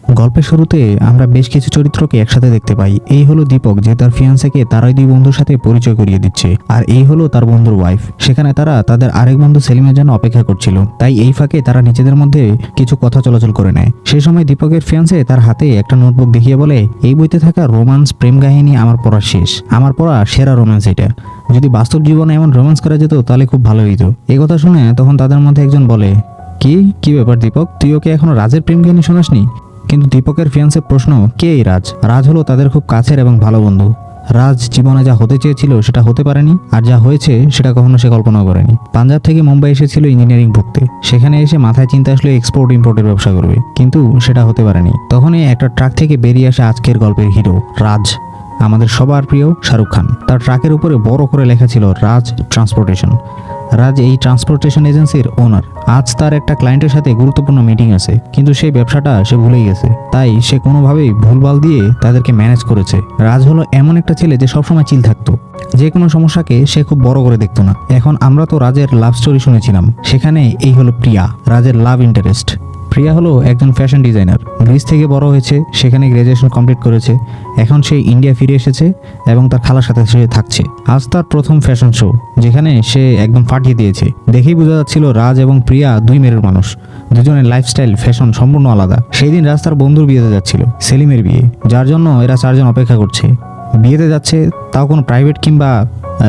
গল্পের শুরুতে আমরা বেশ কিছু চরিত্রকে একসাথে দেখতে পাই। এই হলো দীপক, যে তার ফিয়ান্সেকে তারাই দুই বন্ধুর সাথে পরিচয় করিয়ে দিচ্ছে, আর এই হলো তার বন্ধুর ওয়াইফ। সেখানে তারা তাদের আরেক বন্ধু সেলিমের জন্য অপেক্ষা করছিল, তাই এই ফাঁকে তারা নিজেদের মধ্যে কিছু কথা চলাচল করে নেয়। সেই সময় দীপকের ফিয়ান্সে তার হাতে একটা নোটবুক দেখিয়ে বলে, এই বইতে থাকা রোমান্স প্রেম কাহিনী আমার পড়া শেষ, আমার পড়া সেরা রোম্যান্স এটা। যদি বাস্তব জীবনে এমন রোম্যান্স করা যেত তাহলে খুব ভালো হইতো। এই কথা শুনে তখন তাদের মধ্যে একজন বলে, কি ব্যাপার দীপক, তুই ওকে এখনো রাজের প্রেম কাহিনী শোনাসনি? কিন্তু দীপকের ফিয়ান্সের প্রশ্ন, কে এই রাজ? রাজ হলো তাদের খুব কাছের এবং ভালো বন্ধু। রাজ জীবনে যা হতে চেয়েছিল সেটা হতে পারেনি, আর যা হয়েছে সেটা কখনো সে কল্পনাও করেনি। পাঞ্জাব থেকে মুম্বাই এসেছিল ইঞ্জিনিয়ারিং পড়তে, সেখানে এসে মাথায় চিন্তা আসলো এক্সপোর্ট ইম্পোর্টের ব্যবসা করবে, কিন্তু সেটা হতে পারেনি। তখনই একটা ট্রাক থেকে বেরিয়ে আসে আজকের গল্পের হিরো রাজ, আমাদের সবার প্রিয় শাহরুখ খান। তার ট্রাকের উপরে বড় করে লেখা ছিল রাজ ট্রান্সপোর্টেশন। রাজ এই ট্রান্সপোর্টেশন এজেন্সির ওনার। আজ তার একটা ক্লায়েন্টের সাথে গুরুত্বপূর্ণ মিটিং আছে, কিন্তু সেই ব্যবসাটা সে ভুলেই গেছে, তাই সে কোনোভাবেই ভুলভাল দিয়ে তাদেরকে ম্যানেজ করেছে। রাজ হলো এমন একটা ছেলে যে সবসময় চিল থাকতো, যে কোনো সমস্যাকে সে খুব বড় করে দেখতো না। এখন আমরা তো রাজের লাভ স্টোরি শুনেছিলাম, সেখানে এই হলো প্রিয়া, রাজের লাভ ইন্টারেস্ট। প্রিয়া হলো একজন ফ্যাশন ডিজাইনার, গ্রিস থেকে বড় হয়েছে, সেখানে গ্র্যাজুয়েশন কমপ্লিট করেছে। এখন সে ইন্ডিয়া ফিরে এসেছে এবং তার খালার সাথে সে থাকছে। আজ তার প্রথম ফ্যাশন শো, যেখানে সে একদম ফাটিয়ে দিয়েছে। দেখেই বোঝা যাচ্ছিল রাজ এবং প্রিয়া দুই মেরুর মানুষ, দুজনের লাইফস্টাইল ফ্যাশন সম্পূর্ণ আলাদা। সেই দিন রাজ তার বন্ধুর বিয়েতে যাচ্ছিল, সেলিমের বিয়ে, যার জন্য এরা চারজন অপেক্ষা করছে। বিয়েতে যাচ্ছে তাও কোনো প্রাইভেট কিংবা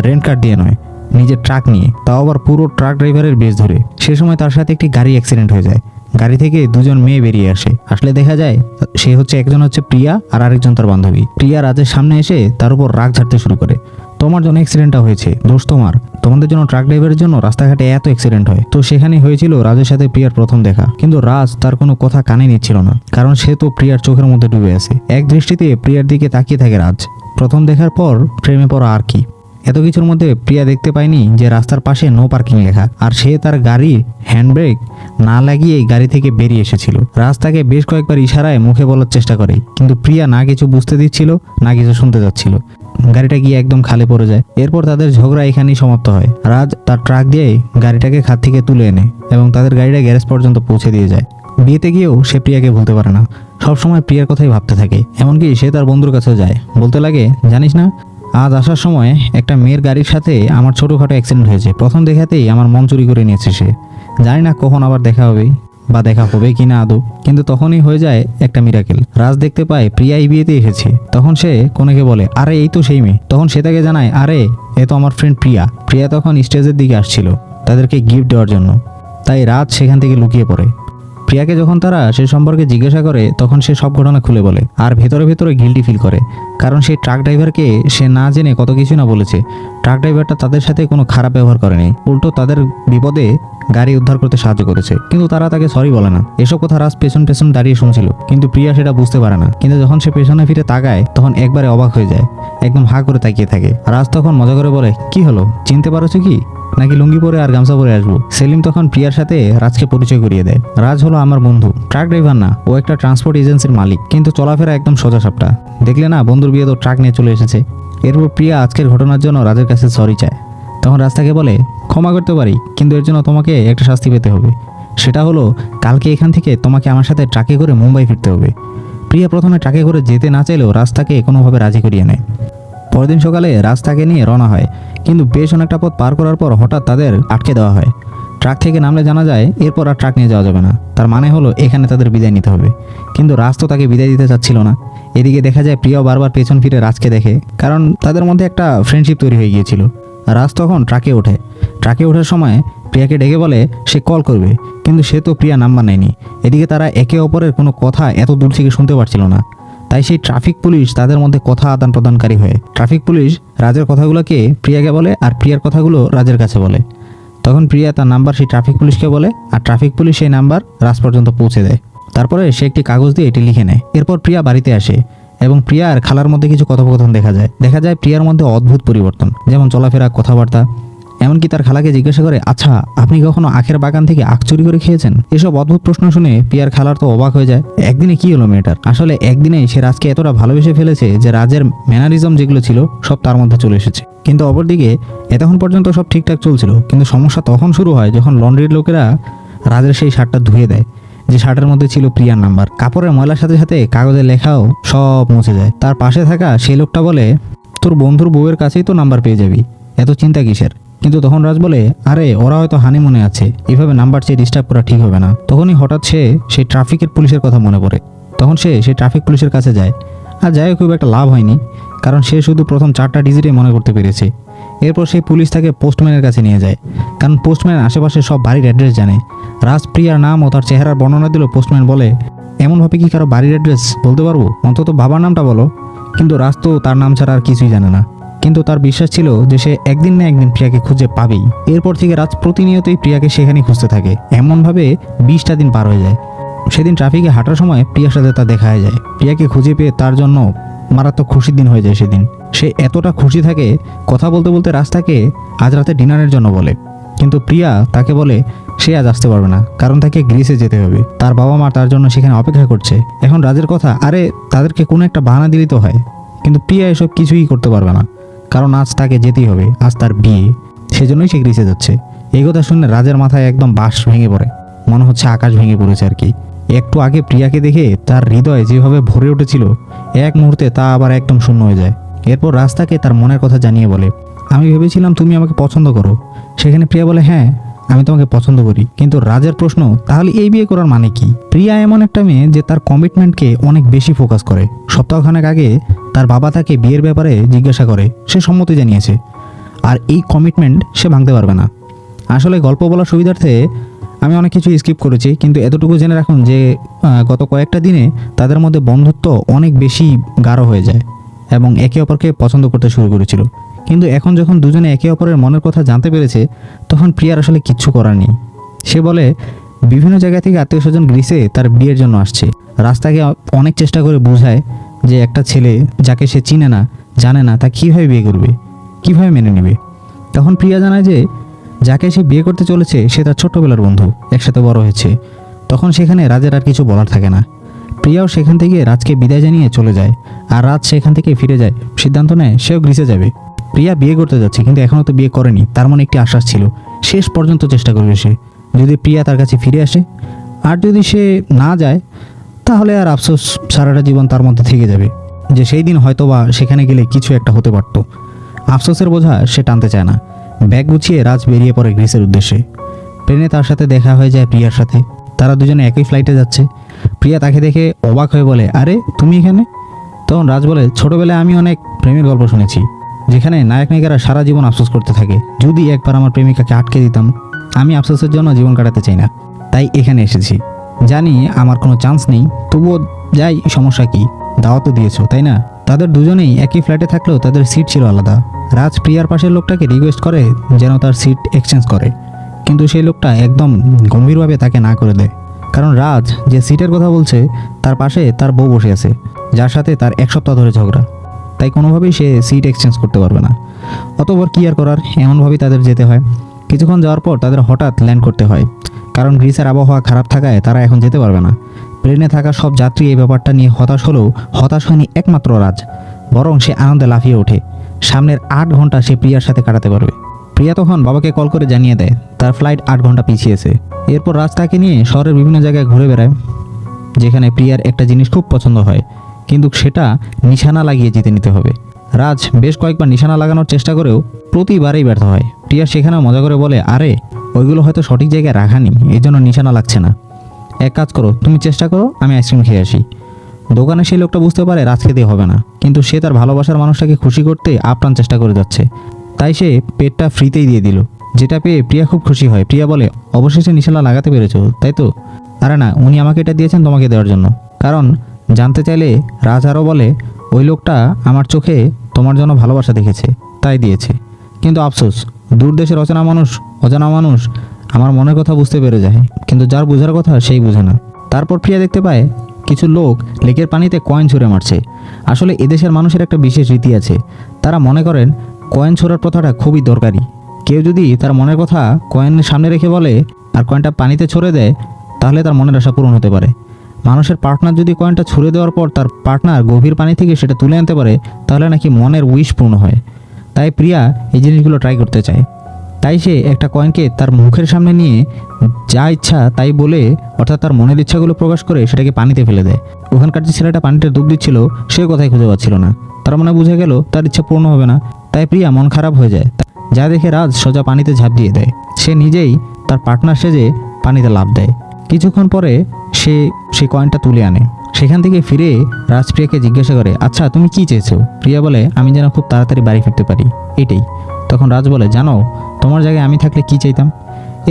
রেন্ট কার দিয়ে নয়, নিজের ট্রাক নিয়ে, তাও আবার পুরো ট্রাক ড্রাইভারের বেশ ধরে। সে সময় তার সাথে একটি গাড়ি অ্যাক্সিডেন্ট হয়ে যায়। গাড়ি থেকে দুজন মেয়ে বেরিয়ে আসে, আসলে দেখা যায় সে হচ্ছে একজন হচ্ছে প্রিয়া আর আরেকজন তার বান্ধবী। প্রিয়া রাজের সামনে এসে তার উপর রাগ ঝাড়তে শুরু করে, তোমার জন্য অ্যাক্সিডেন্টটা হয়েছে, দোষ তোমার, তোমাদের জন্য ট্রাক ড্রাইভারের জন্য রাস্তাঘাটে এত অ্যাক্সিডেন্ট হয়। তো সেখানেই হয়েছিল রাজের সাথে প্রিয়ার প্রথম দেখা, কিন্তু রাজ তার কোনো কথা কানে নিচ্ছিল না, কারণ সে তো প্রিয়ার চোখের মধ্যে ডুবে আছে। এক দৃষ্টিতে প্রিয়ার দিকে তাকিয়ে থাকে রাজ। প্রথম দেখার পর প্রেমে পড়া আর কি। এত কিছুর মধ্যে প্রিয়া দেখতে পায়নি যে রাস্তার পাশে নো পার্কিং লেখা, আর সে তার গাড়ির হ্যান্ডব্রেক না লাগিয়ে গাড়ি থেকে বেরিয়ে এসেছিল। রাজ তাকে বেশ কয়েকবার ইশারায় মুখে বলার চেষ্টা করে, কিন্তু প্রিয়া না কিছু বুঝতে দিচ্ছিল না কিছু শুনতে যাচ্ছিল। গাড়িটা গিয়ে একদম খালে পড়ে যায়। এরপর তাদের ঝগড়া এখানেই সমাপ্ত হয়। রাজ তার ট্রাক দিয়ে গাড়িটাকে খাদ থেকে তুলে এনে এবং তাদের গাড়িটা গ্যারেজ পর্যন্ত পৌঁছে দিয়ে যায়। বিয়েতে গিয়েও সে প্রিয়াকে ভুলতে পারে না, সবসময় প্রিয়ার কথাই ভাবতে থাকে। এমনকি সে তার বন্ধুর কাছেও যায়, বলতে লাগে, জানিস না আজ আসার সময় একটা মেয়ের গাড়ির সাথে আমার ছোটোখাটো অ্যাক্সিডেন্ট হয়েছে, প্রথম দেখাতেই আমার মন চুরি করে নিয়েছে সে, জানি না কখন আবার দেখা হবে বা দেখা হবে কিনা আদৌ। কিন্তু তখনই হয়ে যায় একটা মিরাকেল। রাজ দেখতে পায় প্রিয়া এই বিয়েতে এসেছে। তখন সে কনেকে বলে, আরে এই তো সেই মেয়ে। তখন সে তাকে জানায়, আরে এ তো আমার ফ্রেন্ড প্রিয়া। প্রিয়া তখন স্টেজের দিকে আসছিল তাদেরকে গিফট দেওয়ার জন্য, তাই রাজ সেখান থেকে লুকিয়ে পড়ে। প্রিয়াকে যখন তারা সে সম্পর্কে জিজ্ঞাসা করে তখন সে সব ঘটনা খুলে বলে, আর ভেতরে ভেতরে গিল্টি ফিল করে, কারণ সেই ট্রাক ড্রাইভারকে সে না জেনে কত কিছু না বলেছে। ট্রাক ড্রাইভারটা তাদের সাথে কোনো খারাপ ব্যবহার করেনি, উল্টো তাদের বিপদে গাড়ি উদ্ধার করতে সাহায্য করেছে, কিন্তু তারা তাকে সরি বলে না। এসব কথা রাজ পেছন পেছন দাঁড়িয়ে শুনছিল, কিন্তু প্রিয়া সেটা বুঝতে পারে না। কিন্তু যখন সে পেছনে ফিরে তাকায় তখন একবারে অবাক হয়ে যায়, একদম হা করে তাকিয়ে থাকে। রাজ তখন মজা করে বলে, কি হলো, চিনতে পারছো কি, নাকি লুঙ্গি পরে আর গামছা পরে আসবো? সেলিম তখন প্রিয়ার সাথে রাজকে পরিচয় করিয়ে দেয়। রাজ হলো আমার বন্ধু, ট্রাক ড্রাইভার না, ও একটা ট্রান্সপোর্ট এজেন্সির মালিক, কিন্তু চলাফেরা একদম সোজা সাপটা। দেখলে না, বন্ধুর বিয়ে তো ট্রাক নিয়ে চলে এসেছে। এরপর প্রিয়া আজকের ঘটনার জন্য রাজের কাছে সরি চায়। তখন রাজ তাকে বলে, ক্ষমা করতে পারি, কিন্তু এর জন্য তোমাকে একটা শাস্তি পেতে হবে। সেটা হলো কালকে এখান থেকে তোমাকে আমার সাথে ট্রাকে করে মুম্বাই ফিরতে হবে। প্রিয়া প্রথমে ট্রাকে করে যেতে না চাইলেও রাজ তাকে কোনোভাবে রাজি করিয়ে নেয়। পরদিন সকালে রাজ তাকে নিয়ে রওনা হয়, কিন্তু বেশ অনেকটা পথ পার করার পর হঠাৎ তাদের আটকে দেওয়া হয়। ট্রাক থেকে নামলে জানা যায় এরপর আর ট্রাক নিয়ে যাওয়া যাবে না। তার মানে হলো এখানে তাদের বিদায় নিতে হবে, কিন্তু রাজ তো তাকে বিদায় দিতে চাচ্ছিল না। এদিকে দেখা যায় প্রিয়াও বারবার পেছন ফিরে রাজকে দেখে, কারণ তাদের মধ্যে একটা ফ্রেন্ডশিপ তৈরি হয়ে গিয়েছিল। রাজ তখন ট্রাকে ওঠে। ট্রাকে ওঠার সময় প্রিয়াকে ডেকে বলে সে কল করবে, কিন্তু সে তো প্রিয়া নাম্বার নেয়নি। এদিকে তারা একে অপরের কোনো কথা এত দূর থেকে শুনতে পারছিল না, তাই সেই ট্রাফিক পুলিশ তাদের মধ্যে কথা আদান প্রদানকারী হয়। ট্রাফিক পুলিশ রাজের কথাগুলোকে প্রিয়াকে বলে আর প্রিয়ার কথাগুলো রাজের কাছে বলে। তখন প্রিয়া তার নাম্বার সেই ট্রাফিক পুলিশকে বলে, আর ট্রাফিক পুলিশ সেই নাম্বার রাজ পর্যন্ত পৌঁছে দেয়। তারপরে সে একটি কাগজ দিয়ে এটি লিখে নেয়। এরপর প্রিয়া বাড়িতে আসে এবং প্রিয়া আর খালার মধ্যে কিছু কথোপকথন দেখা যায় প্রিয়ার মধ্যে অদ্ভুত পরিবর্তন, যেমন চলাফেরা, কথাবার্তা। এমনকি তার খালাকে জিজ্ঞাসা করে, আচ্ছা আপনি কখনো আখের বাগান থেকে আখ চুরি করে খেয়েছেন? এসব অদ্ভুত প্রশ্ন শুনে প্রিয়ার খালার তো অবাক হয়ে যায়। একদিনে কি হলো মেয়েটার? আসলে একদিনে সে রাজকে এতটা ভালোবেসে ফেলেছে যে রাজের ম্যানারিজম যেগুলো ছিল সব তার মধ্যে চলে এসেছে। কিন্তু অপরদিকে এতক্ষণ পর্যন্ত সব ঠিকঠাক চলছিল, কিন্তু সমস্যা তখন শুরু হয় যখন লন্ড্রির লোকেরা রাজের সেই শার্টটা ধুয়ে দেয় যে শার্টের মধ্যে ছিল প্রিয়ার নাম্বার। কাপড়ের ময়লার সাথে সাথে কাগজের লেখাও সব মুছে যায়। তার পাশে থাকা সেই লোকটা বলে, তোর বন্ধুর বউয়ের কাছেই তো নাম্বার পেয়ে যাবি, এত চিন্তা কিসের? কিন্তু তখন রাজ বলে, আরে ওরা হয়তো হানিমুনে আছে, এভাবে নাম্বার চেয়ে ডিস্টার্ব করা ঠিক হবে না। তখনই হঠাৎ সে সেই ট্রাফিকের পুলিশের কথা মনে পড়ে। তখন সে সেই ট্রাফিক পুলিশের কাছে যায়। আর যাই খুব একটা লাভ হয়নি, কারণ সে শুধু প্রথম 4টা ডিজিটে মনে করতে পেরেছে। এরপর সেই পুলিশ তাকে পোস্টম্যানের কাছে নিয়ে যায়, কারণ পোস্টম্যান আশেপাশে সব বাড়ির অ্যাড্রেস জানে। রাজ প্রিয়ার নাম ও তার চেহারার বর্ণনা দিল। পোস্টম্যান বলে, এমনভাবে কি কারো বাড়ির অ্যাড্রেস বলতে পারবো? অন্তত বাবার নামটা বলো। কিন্তু রাজ তো তার নাম ছাড়া আর কিছুই জানে না, কিন্তু তার বিশ্বাস ছিল যে সে একদিন না একদিন প্রিয়াকে খুঁজে পাবেই। এরপর থেকে রাজ প্রতিনিয়তই প্রিয়াকে সেখানেই খুঁজতে থাকে। এমনভাবে 20টা দিন পার হয়ে যায়। সেদিন ট্রাফিকে হাঁটার সময় প্রিয়ার সাথে তা দেখা হয়ে যায়। প্রিয়াকে খুঁজে পেয়ে তার জন্য মারাত্মক খুশির দিন হয়ে যায় সেদিন। সে এতটা খুশি থাকে, কথা বলতে বলতে রাজ তাকে আজ রাতে ডিনারের জন্য বলে। কিন্তু প্রিয়া তাকে বলে সে আজ আসতে পারবে না, কারণ তাকে গ্রিসে যেতে হবে। তার বাবা মা তার জন্য সেখানে অপেক্ষা করছে। এখন রাজের কথা, আরে তাদেরকে কোনো একটা বাহানা দিলেই তো হয়। কিন্তু প্রিয়া এসব কিছুই করতে পারবে না, কারণ আজ তাকে যেতেই হবে, আজ তার বিয়ে, সেজন্যই সে গ্রিসে যাচ্ছে। এই কথা শুনে রাজের মাথায় একদম বাঁশ ভেঙে পড়ে, মনে হচ্ছে আকাশ ভেঙে পড়েছে আর কি। একটু আগে প্রিয়াকে দেখে তার হৃদয় যেভাবে ভরে উঠেছিল, এক মুহূর্তে তা আবার একদম শূন্য হয়ে যায়। এরপর রাজ তাকে তার মনের কথা জানিয়ে বলে, আমি ভেবেছিলাম তুমি আমাকে পছন্দ করো। সেখানে প্রিয়া বলে, হ্যাঁ আমি তোমাকে পছন্দ করি। কিন্তু রাজের প্রশ্ন, তাহলে এই বিয়ে করার মানে কি? প্রিয়া এমন একটা মেয়ে যে তার কমিটমেন্টকে অনেক বেশি ফোকাস করে। সপ্তাহখানেক আগে তার বাবা তাকে বিয়ের ব্যাপারে জিজ্ঞাসা করে, সে সম্মতি জানিয়েছে, আর এই কমিটমেন্ট সে ভাঙতে পারবে না। আসলে গল্প বলার সুবিধার্থে আমি অনেক কিছু স্কিপ করেছি, কিন্তু এতটুকু জেনে রাখুন যে গত কয়েকটা দিনে তাদের মধ্যে বন্ধুত্ব অনেক বেশি গাঢ় হয়ে যায় এবং একে অপরকে পছন্দ করতে শুরু করেছিল। কিন্তু এখন যখন দুজনে একে অপরের মনের কথা জানতে পেরেছে, তখন প্রিয়ার আসলে কিচ্ছু করার নেই। সে বলে, বিভিন্ন জায়গা থেকে আত্মীয় স্বজন গ্রিসে তার বিয়ের জন্য আসছে। রাস্তাকে অনেক চেষ্টা করে বোঝায় যে একটা ছেলে যাকে সে চিনে না, জানে না, তা কীভাবে বিয়ে করবে, কীভাবে মেনে নেবে। তখন প্রিয়া জানায় যে যাকে সে বিয়ে করতে চলেছে সে তার ছোট্টবেলার বন্ধু, একসাথে বড় হয়েছে। তখন সেখানে রাজের আর কিছু বলার থাকে না। প্রিয়াও সেখান থেকে রাজকে বিদায় জানিয়ে চলে যায়, আর রাজ সেখান থেকে ফিরে যায়, সিদ্ধান্ত নেয় সেও গ্রিসে যাবে। প্রিয়া বিয়ে করতে যাচ্ছে, কিন্তু এখনও তো বিয়ে করেনি। তার মনে একটি আশ্বাস ছিল, শেষ পর্যন্ত চেষ্টা করবে সে, যদি প্রিয়া তার কাছে ফিরে আসে। আর যদি সে না যায়, তাহলে আর আফসোস সারাটা জীবন তার মধ্যে থেকে যাবে, যে সেই দিন হয়তোবা সেখানে গেলে কিছু একটা হতে পারত। আফসোসের বোঝা সে টানতে চায় না। ব্যাগ গুছিয়ে রাজ বেরিয়ে পড়ে গ্রিসের উদ্দেশ্যে। ট্রেনে তার সাথে দেখা হয়ে যায় প্রিয়ার সাথে। তারা দুজনে একই ফ্লাইটে যাচ্ছে। প্রিয়া তাকে দেখে অবাক হয়ে বলে, আরে তুমি এখানে? তখন রাজ বলে, ছোটবেলায় আমি অনেক প্রেমের গল্প শুনেছি, যেখানে নায়ক নায়িকারা সারা জীবন আফসোস করতে থাকে। যদি একবার আমার প্রেমিকাকে আটকে দিতাম। আমি আফসোসের জন্য জীবন কাটাতে চাই না, তাই এখানে এসেছি। জানি আমার কোনো চান্স নেই, তবুও যাই, সমস্যা কি? দাওয়াতও দিয়েছো, তাই না? তাদের দুজনেই একই ফ্ল্যাটে থাকলেও তাদের সিট ছিল আলাদা। রাজ প্রিয়ার পাশের লোকটাকে রিকোয়েস্ট করে যেন তার সিট এক্সচেঞ্জ করে, কিন্তু সেই লোকটা একদম গম্ভীরভাবে তাকে না করে দেয়। কারণ রাজ যে সিটের কথা বলছে তার পাশে তার বউ বসে আছে, যার সাথে তার 1 সপ্তাহ ধরে ঝগড়া। তাই কোনোভাবেই সে সিট এক্সচেঞ্জ করতে পারবে না। অতঃপর কি আর করার, এমনভাবেই তাদের যেতে হয়। কিছুক্ষণ যাওয়ার পর তাদের হঠাৎ ল্যান্ড করতে হয়, কারণ গ্রিসের আবহাওয়া খারাপ থাকায় তারা এখন যেতে পারবে না। প্লেনে থাকা সব যাত্রী এই ব্যাপারটা নিয়ে হতাশ হলেও হতাশ হয়নি একমাত্র রাজ, বরং সে আনন্দে লাফিয়ে ওঠে। সামনের 8 ঘন্টা সে প্রিয়ার সাথে কাটাতে পারবে। প্রিয়া তখন বাবাকে কল করে জানিয়ে দেয় তার ফ্লাইট 8 ঘন্টা পিছিয়েছে। এরপর রাজ তাকে নিয়ে শহরের বিভিন্ন জায়গায় ঘুরে বেড়ায়, যেখানে প্রিয়ার একটা জিনিস খুব পছন্দ হয়, কিন্তু সেটা নিশানা লাগিয়ে জিতে নিতে হবে। রাজ বেশ কয়েকবার নিশানা লাগানোর চেষ্টা করেও প্রতিবারেই ব্যর্থ হয়। প্রিয়া সেখানেও মজা করে বলে, আরে ওইগুলো হয়তো সঠিক জায়গায় রাখা নেই, এই জন্য নিশানা লাগছে না। এক কাজ করো, তুমি চেষ্টা করো, আমি আইসক্রিম খেয়ে আসি। দোকানে সেই লোকটা বুঝতে পারে রাজকে দিয়ে হবে না, কিন্তু সে তার ভালোবাসার মানুষটাকে খুশি করতে আপ্রাণ চেষ্টা করে যাচ্ছে। তাই সে পেটটা ফ্রিতেই দিয়ে দিল, যেটা পেয়ে প্রিয়া খুব খুশি হয়। প্রিয়া বলে, অবশেষে নিশানা লাগাতে পেরেছো, তাই তো? আরে না, উনি আমাকে এটা দিয়েছেন তোমাকে দেওয়ার জন্য। কারণ জানতে চাইলে রাজ আরও বলে, ওই লোকটা আমার চোখে তোমার জন্য ভালোবাসা দেখেছে, তাই দিয়েছে। কিন্তু আফসোস, দূর দেশের অজানা মানুষ আমার মনের কথা বুঝতে পেরে যায়, কিন্তু যার বোঝার কথা সেই বুঝে না। তারপর প্রিয়া দেখতে পায় কিছু লোক লেকের পানিতে কয়েন ছুঁড়ে মারছে। আসলে এদেশের মানুষের একটা বিশেষ রীতি আছে, তারা মনে করেন কয়েন ছোড়ার প্রথাটা খুবই দরকারি। কেউ যদি তার মনের কথা কয়েনের সামনে রেখে বলে আর কয়েনটা পানিতে ছুঁড়ে দেয়, তাহলে তার মনের আশা পূরণ হতে পারে। মানুষের পার্টনার যদি কয়েনটা ছুঁড়ে দেওয়ার পর তার পার্টনার গভীর পানি থেকে সেটা তুলে আনতে পারে, তাহলে নাকি মনের উইশ পূর্ণ হয়। তাই প্রিয়া এই জিনিসগুলো ট্রাই করতে চায়। তাই সে একটা কয়েনকে তার মুখের সামনে নিয়ে যা ইচ্ছা তাই বলে, অর্থাৎ তার মনের ইচ্ছাগুলো প্রকাশ করে সেটাকে পানিতে ফেলে দেয়। ওখানকার যে ছেলেটা পানিতে ডুব দিচ্ছিল সে কোথায় খুঁজে পাচ্ছিল না। তার মানে বুঝে গেল তার ইচ্ছা পূর্ণ হবে না। তাই প্রিয়া মন খারাপ হয়ে যায়, যা দেখে রাজ সোজা পানিতে ঝাঁপ দিয়ে দেয়। সে নিজেই তার পার্টনার সেজে পানিতে লাফ দেয়। কিছুক্ষণ পরে সে সেই কয়েনটা তুলে আনে। সেখান থেকে ফিরে রাজ প্রিয়াকে জিজ্ঞাসা করে, আচ্ছা তুমি কি চেয়েছো? প্রিয়া বলে, আমি যেন খুব তাড়াতাড়ি বাড়ি ফিরতে পারি, এটাই। তখন রাজ বলে, জানো তোমার জায়গায় আমি থাকলে কি চাইতাম?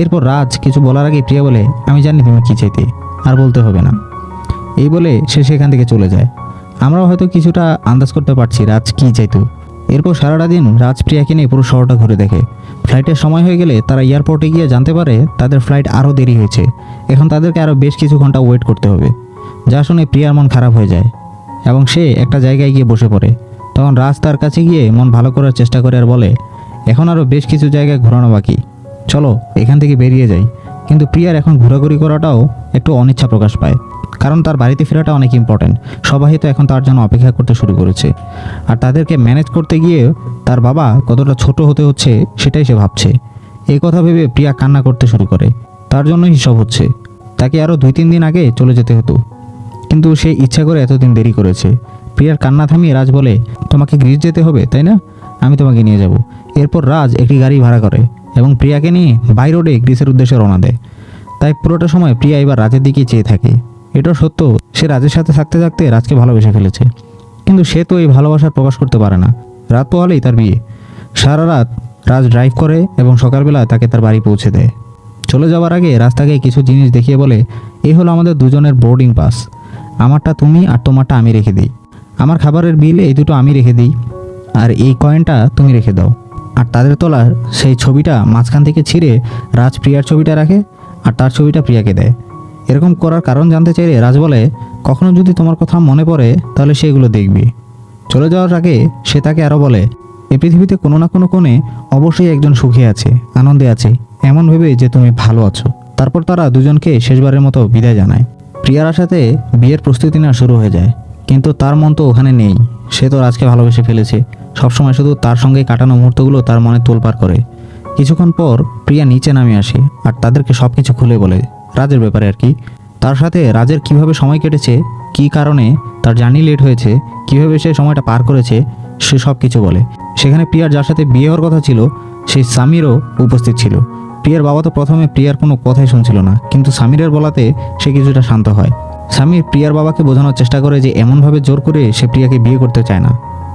এরপর রাজ কিছু বলার আগে প্রিয়া বলে, আমি জানি তুমি কি চাইতে, আর বলতে হবে না। এই বলে সে সেখান থেকে চলে যায়। আমরাও হয়তো কিছুটা আন্দাজ করতে পারছি রাজ কি চাইতো। এরপর সারাটা দিন রাজ প্রিয়াকে নিয়ে পুরো শহরটা ঘুরে দেখে। ফ্লাইটের সময় হয়ে গেলে তারা এয়ারপোর্টে গিয়ে জানতে পারে তাদের ফ্লাইট আরও দেরি হয়েছে। এখন তাদেরকে আরও বেশ কিছু ঘন্টা ওয়েট করতে হবে। যা শুনে প্রিয়ার মন খারাপ হয়ে যায় এবং সে একটা জায়গায় গিয়ে বসে পড়ে। তখন রাজ তার কাছে গিয়ে মন ভালো করার চেষ্টা করে আর বলে, এখন আরও বেশ কিছু জায়গায় ঘোরানো বাকি, চলো এখান থেকে বেরিয়ে যাই। কিন্তু প্রিয়ার এখন ঘোরাঘুরি করাটাও একটু অনিচ্ছা প্রকাশ পায়, কারণ তার বাড়িতে ফেরাটা অনেক ইম্পর্টেন্ট। সবাই তো এখন তার জন্য অপেক্ষা করতে শুরু করেছে, আর তাদেরকে ম্যানেজ করতে গিয়ে তার বাবা কতটা ছোট হতে হচ্ছে সেটাই সে ভাবছে। এই কথা ভেবে প্রিয়া কান্না করতে শুরু করে। তার জন্যই সব হচ্ছে। তাকে আরও 2-3 দিন আগে চলে যেতে হতো, কিন্তু সে ইচ্ছা করে এতদিন দেরি করেছে। প্রিয়ার কান্না থামিয়ে রাজ বলে, তোমাকে গ্রিস যেতে হবে তাই না? আমি তোমাকে নিয়ে যাব। এরপর রাজ একটি গাড়ি ভাড়া করে এবং প্রিয়াকে নিয়ে বাই রোডে গ্রিসের উদ্দেশ্যে রওনা দেয়। তাই পুরোটা সময় প্রিয়া এবার রাজের দিকে চেয়ে থাকে। এটাও সত্য, সে রাজের সাথে থাকতে থাকতে রাজকে ভালোবেসে ফেলেছে, কিন্তু সে তো এই ভালোবাসার প্রকাশ করতে পারে না। রাত পোহালেই তার বিয়ে। সারা রাত রাজ ড্রাইভ করে এবং সকালবেলা তাকে তার বাড়ি পৌঁছে দেয়। চলে যাওয়ার আগে রাজ তাকে কিছু জিনিস দেখিয়ে বলে, এই হলো আমাদের দুজনের বোর্ডিং পাস। আমারটা তুমি আর তোমারটা আমি রেখে দিই। আমার খাবারের বিল এই দুটো আমি রেখে দিই, আর এই কয়েনটা তুমি রেখে দাও। আর তাদের তোলা সেই ছবিটা মাঝখান থেকে ছিঁড়ে রাজ প্রিয়ার ছবিটা রাখে আর তার ছবিটা প্রিয়াকে দেয়। এরকম করার কারণ জানতে চাইলে রাজ বলে, কখনো যদি তোমার কথা মনে পড়ে তাহলে সেগুলো দেখবি। চলে যাওয়ার আগে সে তাকে আরও বলে, এই পৃথিবীতে কোনো না কোনো কোণে অবশ্যই একজন সুখী আছে, আনন্দে আছে, এমন ভেবে যে তুমি ভালো আছো। তারপর তারা দুজনকে শেষবারের মতো বিদায় জানায়। প্রিয়ার সাথে বিয়ের প্রস্তুতি নেওয়া শুরু হয়ে যায়, কিন্তু তার মন তো ওখানে নেই। সে তো রাজকে ভালোবেসে ফেলেছে। সবসময় শুধু তার সঙ্গে কাটানো মুহূর্তগুলো তার মনে তোলপাড় করে। কিছুক্ষণ পর প্রিয়া নিচে নামে আসে আর তাদেরকে সব কিছু খুলে বলে, রাজের ব্যাপারে আর কি। তার সাথে রাজের কিভাবে সময় কেটেছে, কী কারণে তার জার্নি লেট হয়েছে, কিভাবে সে সময়টা পার করেছে, সে সব কিছু বলে। সেখানে প্রিয়ার যার সাথে বিয়ে হওয়ার কথা ছিল সেই সামিরও উপস্থিত ছিল। প্রিয়ার বাবা তো প্রথমে প্রিয়ার কোনো কথাই শুনছিল না, কিন্তু সামিরের বলাতে সে কিছুটা শান্ত হয়। সামির প্রিয়ার বাবাকে বোঝানোর চেষ্টা করে যে এমনভাবে জোর করে সে প্রিয়াকে বিয়ে করতে চায় না,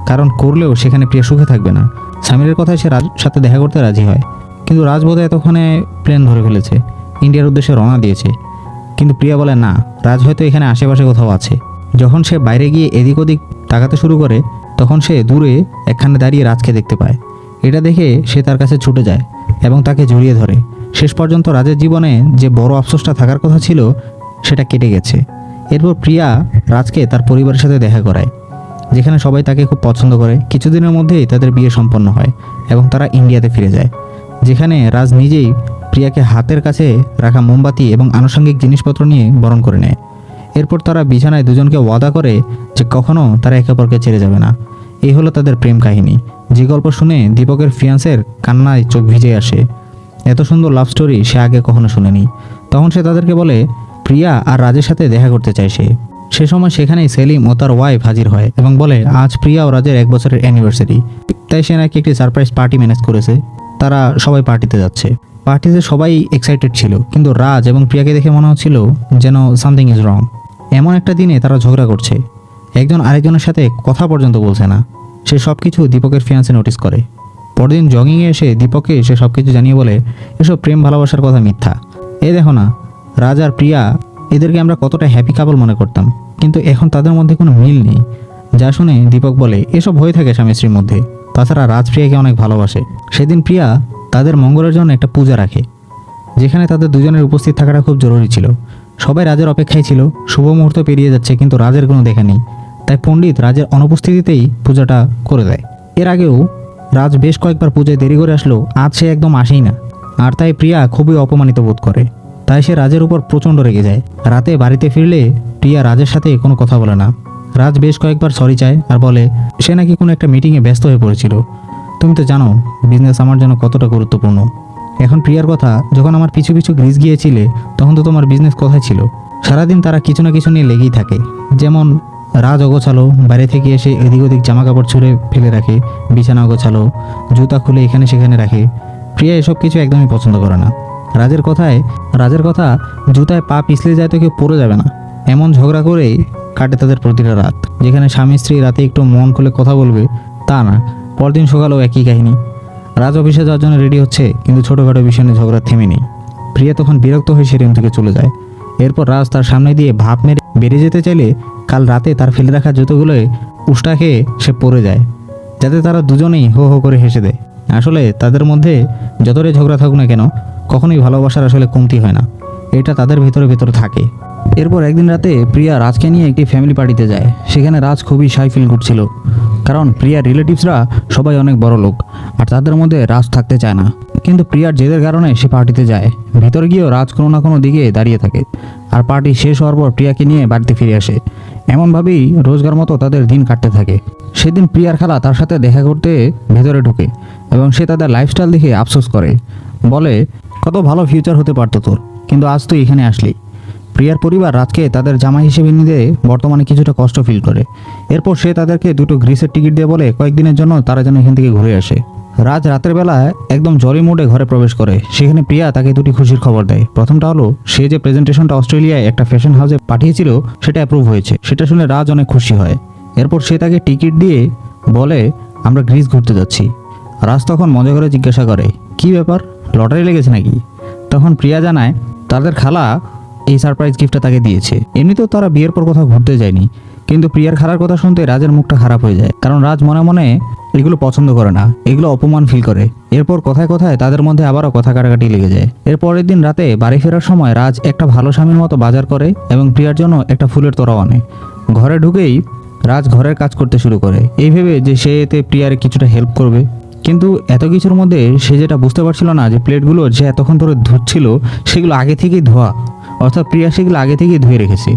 কারণ করলেও সেখানে প্রিয়া সুখে থাকবে না। সামিরের কথায় সে রাজের সাথে দেখা করতে রাজি হয়, কিন্তু রাজ বোধহয় এতক্ষণে প্লেন ধরে ফেলেছে, ইন্ডিয়ার উদ্দেশ্যে রওনা দিয়েছে। কিন্তু প্রিয়া বলে, না, রাজ হয়তো এখানে আশেপাশে কোথাও আছে। যখন সে বাইরে গিয়ে এদিক ওদিক তাকাতে শুরু করে তখন সে দূরে একখানে দাঁড়িয়ে রাজকে দেখতে পায়। এটা দেখে সে তার কাছে ছুটে যায় এবং তাকে জড়িয়ে ধরে। শেষ পর্যন্ত রাজের জীবনে যে বড় আফসোসটা থাকার কথা ছিল সেটা কেটে গেছে। এরপর প্রিয়া রাজকে তার পরিবারের সাথে দেখা করায়, যেখানে সবাই তাকে খুব পছন্দ করে। কিছুদিনের মধ্যেই তাদের বিয়ে সম্পন্ন হয় এবং তারা ইন্ডিয়াতে ফিরে যায়, যেখানে রাজ নিজেই প্রিয়াকে হাতের কাছে রাখা মোমবাতি এবং আনুষঙ্গিক জিনিসপত্র নিয়ে বরণ করে নেয়। এরপর তারা বিছানায় দুজনকে ওয়াদা করে যে কখনও তারা একে অপরকে ছেড়ে যাবে না। এই হলো তাদের প্রেম কাহিনী, যে গল্প শুনে দীপকের ফিয়ান্সের কান্নায় চোখ ভিজে আসে। এত সুন্দর লাভ স্টোরি সে আগে কখনো শুনেনি। তখন সে তাদেরকে বলে প্রিয়া আর রাজের সাথে দেখা করতে চায় সে সময় সেখানেই সেলিম ও তার ওয়াইফ হাজির হয় এবং বলে আজ প্রিয়া ও রাজের 1 বছরের অ্যানিভার্সারি, তাই সে নাকি একটি সারপ্রাইজ পার্টি ম্যানেজ করেছে। তারা সবাই পার্টিতে যাচ্ছে। পার্টিতে সবাই এক্সাইটেড ছিল, কিন্তু রাজ এবং প্রিয়াকে দেখে মনে হচ্ছিল যেন সামথিং ইজ রং। এমন একটা দিনে তারা ঝগড়া করছে, একজন আরেকজনের সাথে কথা পর্যন্ত বলছে না। সে সব কিছু দীপকের ফিয়ান্সে নোটিস করে। পরদিন জগিংয়ে এসে দীপককে সে সব কিছু জানিয়ে বলে, এসব প্রেম ভালোবাসার কথা মিথ্যা। দেখো না, রাজ আর প্রিয়া, এদেরকে আমরা কতটা হ্যাপি কাপল মনে করতাম, কিন্তু এখন তাদের মধ্যে কোনো মিল নেই। যা শুনে দীপক বলে, এসব হয়ে থাকে স্বামী স্ত্রীর মধ্যে, তাছাড়া রাজ প্রিয়াকে অনেক ভালোবাসে। সেদিন প্রিয়া তাদের মঙ্গলের জন্য একটা পূজা রাখে, যেখানে তাদের দুজনের উপস্থিত থাকাটা খুব জরুরি ছিল। সবাই রাজের অপেক্ষায় ছিল। শুভ মুহূর্ত পেরিয়ে যাচ্ছে, কিন্তু রাজের কোনো দেখা নেই। তাই পণ্ডিত রাজের অনুপস্থিতিতেই পূজাটা করে দেয়। এর আগেও রাজ বেশ কয়েকবার পূজায় দেরি করে আসলো, আজ সে একদম আসেই না। আর তাই প্রিয়া খুবই অপমানিত বোধ করে। তাই সে রাজের উপর প্রচণ্ড রেগে যায়। রাতে বাড়িতে ফিরলে প্রিয়া রাজের সাথে কোনো কথা বলে না। রাজ বেশ কয়েকবার সরি চায় আর বলে সে নাকি কোনো একটা মিটিংয়ে ব্যস্ত হয়ে পড়েছিল। তুমি তো জানো বিজনেস আমার জন্য কতটা গুরুত্বপূর্ণ। এখন প্রিয়ার কথা, যখন আমার পিছু পিছু গ্রিস গিয়েছিলে তখন তো তোমার বিজনেস কোথায় ছিল? সারাদিন তারা কিছু না কিছু নিয়ে লেগেই থাকে। যেমন রাজ অগোছালো, বাইরে থেকে এসে এদিক ওদিক জামা কাপড় ছুঁড়ে ফেলে রাখে, বিছানা অগোছালো, জুতা খুলে এখানে সেখানে রাখে। প্রিয়া এসব কিছু একদমই পছন্দ করে না। রাজের কথা, জুতায় পা পিছলে যায় তো কেউ পড়ে যাবে না, এমন ঝগড়া করেই কাটে তাদের প্রতিটা রাত। যেখানে স্বামী স্ত্রী রাতে একটু মন খুলে কথা বলবে তা না, পরদিন সকালেও একই কাহিনী। রাজ অফিসে যাওয়ার জন্য রেডি হচ্ছে, কিন্তু ছোটোখাটো বিষয় নিয়ে ঝগড়া থেমে নেই। প্রিয়া তখন বিরক্ত হয়ে সে রুম থেকে চলে যায়। এরপর রাজ তার সামনে দিয়ে ভাপ মেরে বেরিয়ে যেতে চাইলে কাল রাতে তার ফেলে রাখা জুতোগুলোয় উষ্টা খেয়ে সে পড়ে যায়, যাতে তারা দুজনেই হো হো করে হেসে দেয়। আসলে তাদের মধ্যে যতটাই ঝগড়া থাকুক না কেন, কখনোই ভালোবাসার আসলে কমতি হয় না, এটা তাদের ভেতরে থাকে। এরপর একদিন রাতে প্রিয়া রাজকে নিয়ে একটি ফ্যামিলি পার্টিতে যায়। সেখানে রাজ খুবই শাই ফিল করছিল, কারণ প্রিয়ার রিলেটিভসরা সবাই অনেক বড় লোক, আর তাদের মধ্যে রাজ থাকতে চায় না। কিন্তু প্রিয়ার জেদের কারণে সে পার্টিতে যায়। ভিতরে গিয়েও রাজ কোনো না কোনো দিকে দাঁড়িয়ে থাকে, আর পার্টি শেষ হওয়ার পর প্রিয়াকে নিয়ে বাড়িতে ফিরে আসে। এমনভাবেই রোজগার মতো তাদের দিন কাটতে থাকে। সেদিন প্রিয়ার খালা তার সাথে দেখা করতে ভেতরে ঢোকে এবং সে তাদের লাইফস্টাইল দেখে আফসোস করে, বলে কত ভালো ফিউচার হতে পারতো তোর, কিন্তু আজ তুই এখানে আসলি। প্রিয়ার পরিবার রাজকে তাদের জামাই হিসেবে নিতে বর্তমানে কিছুটা কষ্ট ফিল করে। এরপর সে তাদেরকে দুটো গ্রিসের টিকিট দিয়ে বলে কয়েকদিনের জন্য তারা যেন এখান থেকে ঘুরে আসে। রাজ রাতের বেলায় একদম জলি মুডে ঘরে প্রবেশ করে। সেখানে প্রিয়া তাকে দুটি খুশির খবর দেয়। প্রথমটা হলো, সে যে প্রেজেন্টেশনটা অস্ট্রেলিয়ায় একটা ফ্যাশন হাউসে পাঠিয়েছিল সেটা অ্যাপ্রুভ হয়েছে। সেটা শুনে রাজ অনেক খুশি হয়। এরপর সে তাকে টিকিট দিয়ে বলে আমরা গ্রিস ঘুরতে যাচ্ছি। রাজ তখন মজা করে জিজ্ঞাসা করে, কি ব্যাপার, লটারি লেগেছে নাকি? তখন প্রিয়া জানায় তাদের খালা এই সারপ্রাইজ গিফটটা তাকে দিয়েছে। এমনিতেও তারা বিয়ের পর কোথাও ঘুরতে যায়নি, কিন্তু প্রিয়ার খালার কথা শুনতে রাজের মুখটা খারাপ হয়ে যায়, কারণ রাজ মনে মনে এগুলো পছন্দ করে না, এগুলো অপমান ফিল করে। এরপর কথায় কথায় তাদের মধ্যে আবারও কথা কাটাকাটি লেগে যায়। এর পরের দিন রাতে বাড়ি ফেরার সময় রাজ একটা ভালো স্বামীর মতো বাজার করে এবং প্রিয়ার জন্য একটা ফুলের তোড়াও আনে। ঘরে ঢুকেই রাজ ঘরের কাজ করতে শুরু করে, এই ভেবে যে সে এতে প্রিয়ার কিছুটা হেল্প করবে। কিন্তু এত কিছুর মধ্যে সে যেটা বুঝতে পারছিল না যে প্লেটগুলো যে এতক্ষণ ধরে ধুচ্ছিল সেগুলো আগে থেকেই ধোয়া, অর্থাৎ প্রিয়া সেগুলো আগে থেকেই ধুয়ে রেখেছে।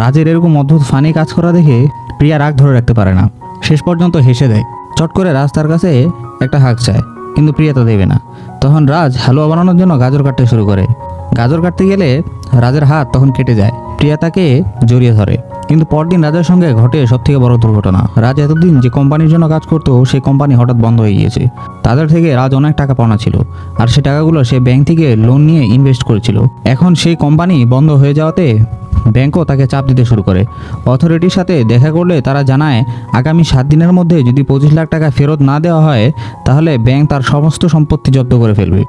রাজের এরকম অদ্ভুত ফানি কাজ করা দেখে প্রিয়া রাগ ধরে রাখতে পারে না, শেষ পর্যন্ত হেসে দেয়। চট করে রাজ তার কাছে একটা হাঁক চায়, কিন্তু প্রিয়া তা দেবে না। তখন রাজ হালুয়া বানানোর জন্য গাজর কাটতে শুরু করে। গাজর কাটতে গেলে রাজের হাত তখন কেটে যায়। প্রিয়া তাকে জড়িয়ে ধরে। কিন্তু পরদিন রাজের সঙ্গে ঘটে সবথেকে বড় দুর্ঘটনা। রাজ এতদিন যে কোম্পানির জন্য কাজ করতো সেই কোম্পানি হঠাৎ বন্ধ হয়ে গিয়েছে। তাদের থেকে রাজ অনেক টাকা পাওনা ছিল, আর সেই টাকাগুলো সে ব্যাংক থেকে লোন নিয়ে ইনভেস্ট করেছিল। এখন সেই কোম্পানি বন্ধ হয়ে যাওয়াতে ব্যাংকও তাকে চাপ দিতে শুরু করে। অথরিটির সাথে দেখা করলে তারা জানায় আগামী 7 দিনের মধ্যে যদি 25 লাখ টাকা ফেরত না দেওয়া হয় তাহলে ব্যাংক তার সমস্ত সম্পত্তি জব্দ করে ফেলবে।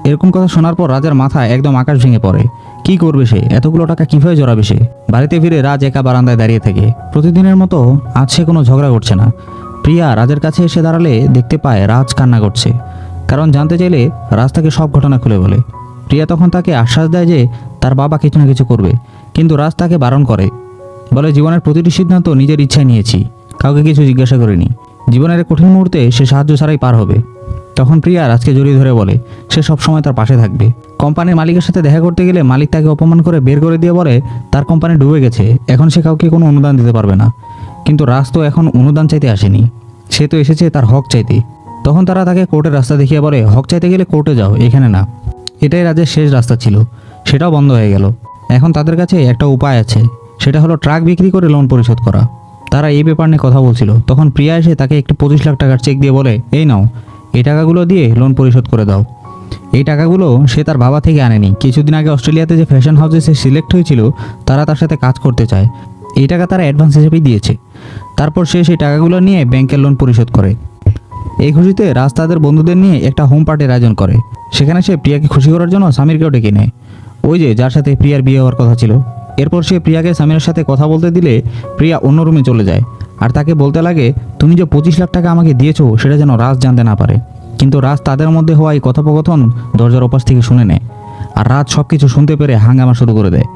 এরকম কথা শোনার পর রাজের মাথায় একদম আকাশ ভেঙে পড়ে। কি করবে সে? এতগুলো টাকা কিভাবে জড়াবে সে? বাড়িতে ফিরে রাজ একা বারান্দায় দাঁড়িয়ে থাকে। প্রতিদিনের মতো আজ সে কোনো ঝগড়া করছে না। প্রিয়া রাজের কাছে এসে দাঁড়ালে দেখতে পায় রাজ কান্না করছে, কারণ জানতে চাইলে রাজ তাকে সব ঘটনা খুলে বলে। প্রিয়া তখন তাকে আশ্বাস দেয় যে তার বাবা কিছু না কিছু করবে, কিন্তু রাজ তাকে বারণ করে, বলে জীবনের প্রতিটি সিদ্ধান্ত নিজের ইচ্ছায় নিয়েছি, কাউকে কিছু জিজ্ঞাসা করিনি। জীবনের কঠিন মুহূর্তে সে সাহায্য ছাড়াই পার হবে। তখন প্রিয়া রাজকে জড়িয়ে ধরে বলে সে সবসময় তার পাশে থাকবে। কোম্পানির মালিকের সাথে দেখা করতে গেলে মালিক তাকে অপমান করে বের করে দিয়ে বলে তার কোম্পানি ডুবে গেছে, এখন সে কাউকে কোনো অনুদান দিতে পারবে না। কিন্তু রাজ তো এখন অনুদান চাইতে আসেনি, সে তো এসেছে তার হক চাইতে। তখন তারা তাকে কোর্টের রাস্তা দেখিয়ে বলে হক চাইতে গেলে কোর্টে যাও, এখানে না। এটাই রাজের শেষ রাস্তা ছিল, সেটাও বন্ধ হয়ে গেল। এখন তাদের কাছে একটা উপায় আছে, সেটা হলো ট্রাক বিক্রি করে লোন পরিশোধ করা। তারা এই ব্যাপার নিয়ে কথা বলছিল, তখন প্রিয়া এসে তাকে একটি 25 লাখ টাকার চেক দিয়ে বলে এই নাও, এই টাকাগুলো দিয়ে লোন পরিশোধ করে দাও। এই টাকাগুলো সে তার বাবা থেকে আনেনি, কিছুদিন আগে অস্ট্রেলিয়াতে যে ফ্যাশন হাউসে সে সিলেক্ট হয়েছিল তারা তার সাথে কাজ করতে চায়, এই টাকা তারা অ্যাডভান্স হিসেবেই দিয়েছে। তারপর সে সেই টাকাগুলো নিয়ে ব্যাংকের লোন পরিশোধ করে। এই খুশিতে রাজ তাদের বন্ধুদের নিয়ে একটা হোম পার্টির আয়োজন করে। সেখানে সে প্রিয়াকে খুশি করার জন্য সামিরকেও ডেকে নেয়, ওই যে যার সাথে প্রিয়ার বিয়ে হওয়ার কথা ছিল। এরপর সে প্রিয়াকে সামিরের সাথে কথা বলতে দিলে প্রিয়া অন্য রুমে চলে যায়, আর তাকে বলতে লাগে তুমি যে 25 লাখ টাকা আমাকে দিয়েছো সেটা যেন রাজ জানতে না পারে। কিন্তু রাজ তাদের মধ্যে হওয়া এই কথোপকথন দরজার ওপাশ থেকে শুনে নেয়, আর রাজ সব কিছু শুনতে পেরে হাঙ্গামা শুরু করে দেয়।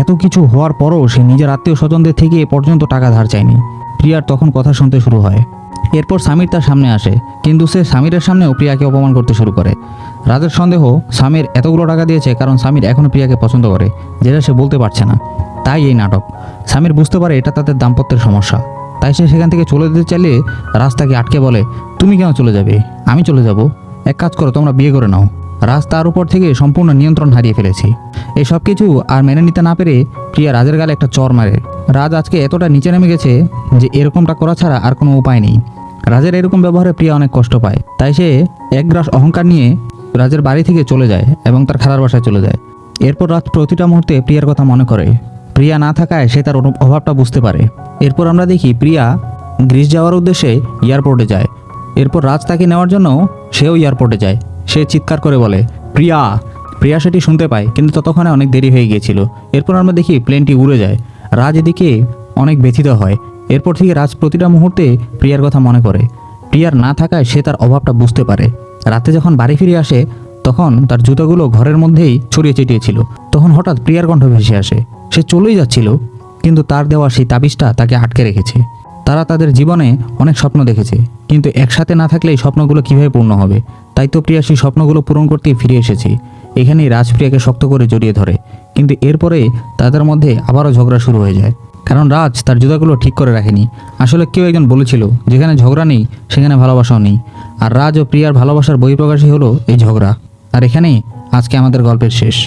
এত কিছু হওয়ার পরও সে নিজের আত্মীয় স্বজনদের থেকে এ পর্যন্ত টাকা ধার চায়নি। প্রিয়ার তখন কথা শুনতে শুরু হয়। এরপর সামির তার সামনে আসে, কিন্তু সে সামিরের সামনেও প্রিয়াকে অপমান করতে শুরু করে। রাজের সন্দেহ সামির এতগুলো টাকা দিয়েছে কারণ সামির এখনও প্রিয়াকে পছন্দ করে, যেটা সে বলতে পারছে না। তাই এই নাটক। সামির বুঝতে পারে এটা তাদের দাম্পত্যের সমস্যা, তাই সে সেখান থেকে চলে যেতে চাইলে রাজ তাকে আটকে বলে তুমি কেন চলে যাবে? আমি চলে যাব, এক কাজ করো তোমরা বিয়ে করে নাও। রাজ তার উপর থেকে সম্পূর্ণ নিয়ন্ত্রণ হারিয়ে ফেলেছে। এই সব কিছু আর মেনে নিতে না পেরে প্রিয়া রাজের গালে একটা চর মারে। রাজ আজকে এতটা নিচে নেমে গেছে যে এরকমটা করা ছাড়া আর কোনো উপায় নেই। রাজের এরকম ব্যবহারে প্রিয়া অনেক কষ্ট পায়, তাই সে একগ্রাস অহংকার নিয়ে রাজের বাড়ি থেকে চলে যায় এবং তার খালার বাসায় চলে যায়। এরপর রাজ প্রতিটা মুহূর্তে প্রিয়ার কথা মনে করে। প্রিয়া না থাকায় সে তার অভাবটা বুঝতে পারে। এরপর আমরা দেখি প্রিয়া গ্রিস যাওয়ার উদ্দেশ্যে এয়ারপোর্টে যায়। এরপর রাজ তাকে নেওয়ার জন্য সেও এয়ারপোর্টে যায়। সে চিৎকার করে বলে প্রিয়া। প্রিয়া সেটি শুনতে পায়, কিন্তু ততক্ষণে অনেক দেরি হয়ে গিয়েছিল। এরপর আমরা দেখি প্লেনটি উড়ে যায়। রাজ এদিকে অনেক ব্যথিত হয়। এরপর থেকে রাজ প্রতিটা মুহূর্তে প্রিয়ার কথা মনে করে। প্রিয়ার না থাকায় সে তার অভাবটা বুঝতে পারে। রাতে যখন বাড়ি ফিরে আসে তখন তার জুতাগুলো ঘরের মধ্যেই ছড়িয়ে ছিটিয়ে ছিল। তখন হঠাৎ প্রিয়ার কণ্ঠ ভেসে আসে। সে চলেই যাচ্ছিল, কিন্তু তার দেওয়া সেই তাবিজটা তাকে আটকে রেখেছে। তারা তাদের জীবনে অনেক স্বপ্ন দেখেছে, কিন্তু একসাথে না থাকলে এই স্বপ্নগুলো কীভাবে পূর্ণ হবে। তাই তো প্রিয়া সেই স্বপ্নগুলো পূরণ করতেই ফিরে এসেছে। এখানেই রাজ প্রিয়াকে শক্ত করে জড়িয়ে ধরে, কিন্তু এরপরে তাদের মধ্যে আবারও ঝগড়া শুরু হয়ে যায়, কারণ রাজ তার জুতাগুলো ঠিক করে রাখেনি। আসলে কেউ একজন বলেছিল যেখানে ঝগড়া নেই সেখানে ভালোবাসাও নেই, আর রাজ ও প্রিয়ার ভালোবাসার বহিঃপ্রকাশই হলো এই ঝগড়া। আর এখানেই আজকে আমাদের গল্পের শেষ।